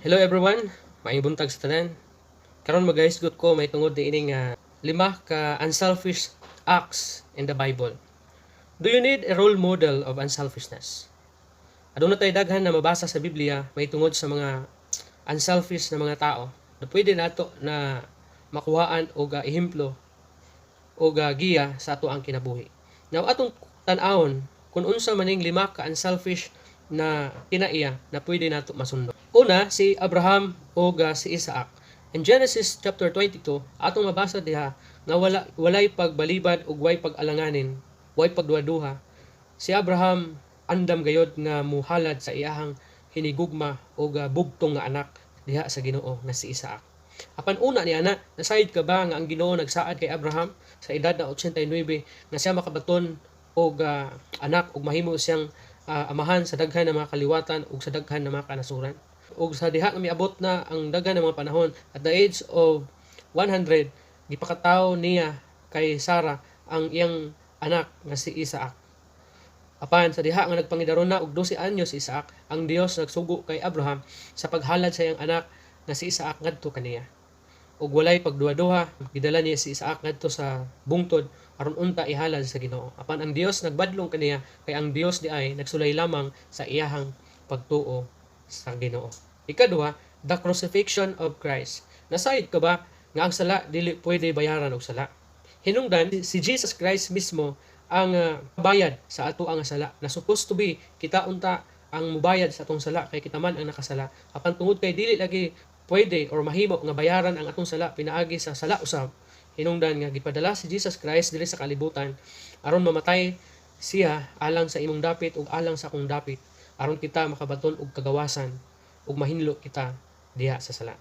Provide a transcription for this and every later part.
Hello everyone, maayong buntag sa tanan. Karon magahisgot ko may tungod diining lima ka unselfish acts in the Bible. Do you need a role model of unselfishness? Aduna tay daghan na mabasa sa Biblia may tungod sa mga unselfish na mga tao na pwede nato na makuhaan og ehemplo o giya sa ato ang kinabuhi. Now atong tan-awon kung unsa maning lima ka unselfish na kinaiya na pwede nato masunod. Una, si Abraham o si Isaac. In Genesis chapter 22, atong mabasa diha nga walay pagbalibad ug way pag-alanganin, way pagduha-duha. Si Abraham andam gayod nga muhalad sa iyahang hinigugma o bugtong nga anak diha sa Ginoo nga si Isaac. Apan una ni ana, nasayod ka ba nga ang Ginoo nagsaad kay Abraham sa edad na 89 nga siya makabaton og anak ug mahimo siyang amahan sa daghan ng mga kaliwatan ug sa daghan ng mga kanasuran. Ug sa diha nga miabot na ang daghan ng mga panahon, at the age of 100 gipakataw niya kay Sarah ang iyang anak nga si Isaac. Apan sa diha nga nagpangidaron na og 12 anyos si Isaac, ang Dios nagsugo kay Abraham sa paghalad sa iyang anak nga si Isaac ngadto kaniya. Ug walay pagduha-duha, gidala niya si Isaac ngadto sa bungtod aron unta ihalad sa Ginoo. Apan ang Dios nagbadlong kaniya kay ang Dios di ay nagsulay lamang sa iyahang pagtuo sa Ginoo. Ikaduha, the crucifixion of Christ. Nasayod ka ba nga ang sala dili pwede bayaran og sala? Hinungdan si Jesus Christ mismo ang bayad sa ato ang sala. Na supposed to be kita unta ang mubayad sa atong sala kay kita man ang nakasala. Apan tungod kay dili lagi pwede or mahimo nga bayaran ang atong sala pinaagi sa sala usab. Hinungdan nga gipadala si Jesus Christ dili sa kalibutan aron mamatay siya alang sa imong dapit ug alang sa akong dapit aron kita makabaton og kagawasan ug mahinlo kita diha sa sala.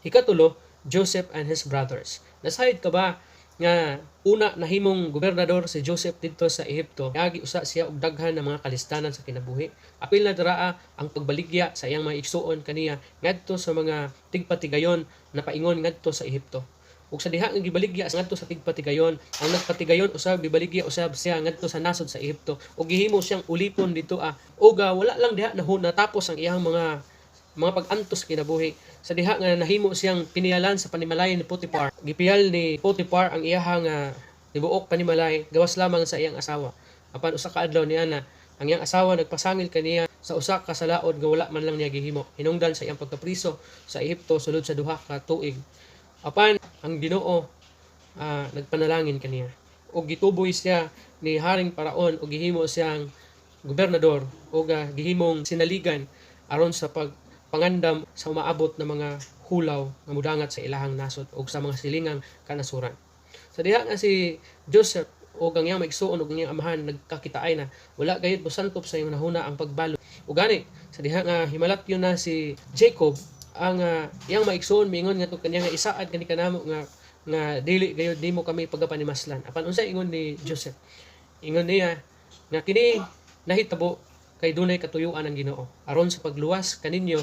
Ikatulo, Joseph and his brothers. Nasayod ka ba nga una nahimong gobernador si Joseph didto sa Ehipto? Agi usa siya og daghan ng mga kalistanan sa kinabuhi. Apil na daraa ang pagbaligya sa iyang mga igsuon kaniya ngadto sa mga tigpatigayon na paingon ngadto sa Ehipto. Ug sa diha nga gibaligya ngadto sa tigpatigayon, ang nagpatigayon usab gibaligya usab siya ngadto sa nasod sa Ehipto ug gihimo siyang ulipon dito ug wala lang diha natapos ang iyang mga pag-antos kinabuhi. Sa diha nga nahimo siyang pinialan sa panimalay ni Potiphar. Gipiyal ni Potiphar ang iyahang tibuok panimalay gawas lamang sa iyang asawa. Apan usa ka adlaw niana ang iyang asawa nagpasangil kaniya sa usa ka salaod nga wala man lang niya gihimo. Hinungdan sa iyang pagkapriso sa Ehipto sulod sa duha ka tuig. Apan ang Ginoo nagpanalangin kaniya ug gituboy siya ni Haring Paraon ug gihimo siyang gobernador ug gihimong sinaligan aron sa pangandam sa umaabot na mga hulaw nga mudangat sa ilahang nasod ug sa mga silingang kanasuran. Sa diha nga si Joseph ug ang iyang maigsuon ug ang iyang amahan nagkakitaay na wala gayud bosantop sa iyong nahuna ang pagbalo. Ug gani sa diha nga himalatyon na si Jacob ang iyang maigsuon miingon nga to kanya nga isaad kani kanamo nga dili gayud nimo kami pagapanimaslan. Apan unsay ingon ni Joseph? Ingon niya nga kini nahitabo kay dunay katuyuan ang Ginoo aron sa pagluwas kaninyo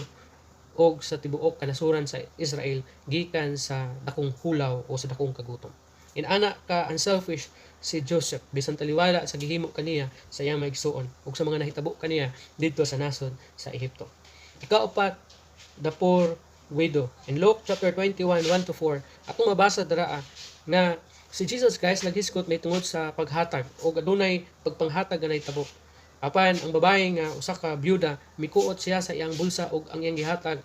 og sa tibuok kanasuran sa Israel gikan sa dakong hulaw o sa dakong kagutom. Inana ka unselfish si Joseph bisan taliwala sa gihimo kaniya sa iyang maigsuon ug sa mga nahitabo kaniya didto sa nasod sa Ehipto. Ikaupat, the poor widow. In Luke chapter 21, 1-4, atong mabasa dara nga si Jesus Christ naghiskot may tungod sa paghatag o adunay pagpanghatag nga nahitabo. Apan ang babae nga usa ka byuda mikuot siya sa iyang bulsa ug ang iyang gihatag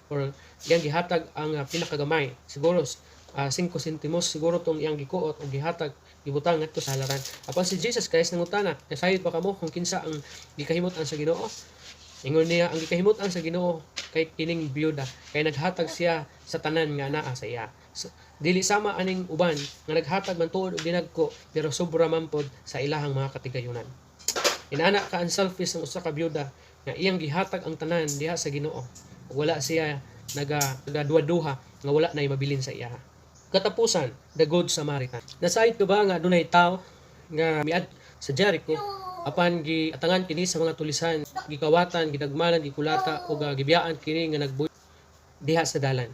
ang pinakagamay. Siguro 5 sentimos siguro tong iyang gikuot ug gihatag gibutang ngadto sa halaran. Apan si Jesus Christ nangutana, "Nasayod ba kamo kung kinsa ang gikahimot-an sa Ginoo?" Ingon niya, ang gikahimot-an sa Ginoo kay kining byuda kay naghatag siya sa tanan nga naa sa iya. So, dili sama aning uban nga naghatag man tuod og dinagko pero sobra man pod sa ilahang mga katigayunan. Inana ka unselfish ang usa ka byuda nga iyang gihatag ang tanan diha sa Ginoo. Wala siya nagaduha nga wala nay mabilin sa iya. Katapusan, the Good Samaritan. Nasayod ka ba nga dunay tawo nga miad sa Jericho apan giatangan kini sa mga tulisan, gikawatan, gidagmanan, gikulata ug gibiyaan kini nga nagbuy diha sa dalan.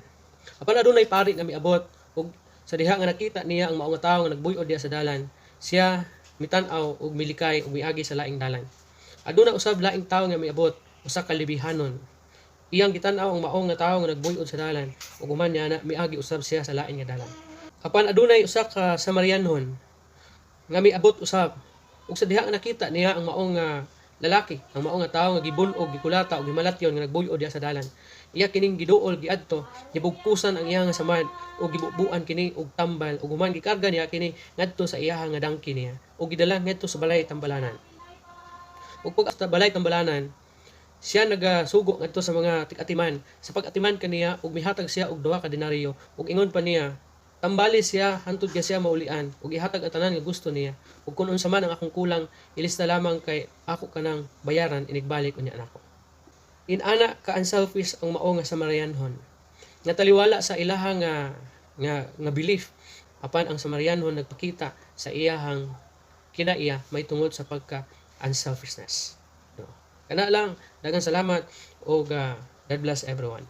Apan adunay pari nga miabot ug sa diha nga nakita niya ang mao nga tawo nga nagbuy-od diha sa dalan, siya mitan-aw ug milikay ug miagi sa laing dalan. Aduna usab laing tawo nga miabot, usa ka libihanon iyang gitan-aw ang maong nga tawo nga nagbuy-od sa dalan ug human niya na miagi usab siya sa lain nga dalan. Apan adunay usa ka Samarianhon nga miabot usab ug sa diha nga nakita niya ang maong lalaki, ang maong nga tawo nga gibunog, gikulata ug gimalatyon nga nagbuy-od diha sa dalan. Iya kining giduol giadto, gibugkusan ang iyang samad ug gibubuan kini og tambal ug human gikarga niya kini ngadto sa iya nga dangki niya ug gidala ngadto sa balay tambalanan. Ug pag sa balay tambalanan, siya nagasugo ngadto sa mga tig-atiman. Sa pag-atiman kaniya ug mihatag siya og 2 ka denaryo ug ingon pa niya, tambali siya hantud ka siya maulian ug ihatag ang tanan nga gusto niya. Ug kun unsa man ang akong kulang, ilista lamang kay ako kanang bayaran inigbalik unya nako. Inana ka unselfish ang mao nga Samarianhon. Nga taliwala sa ilahang nga belief apan ang Samarianhon nagpakita sa iyahang kinaiya may tungod sa pagka unselfishness. No. Kana lang, daghang salamat ug God bless everyone.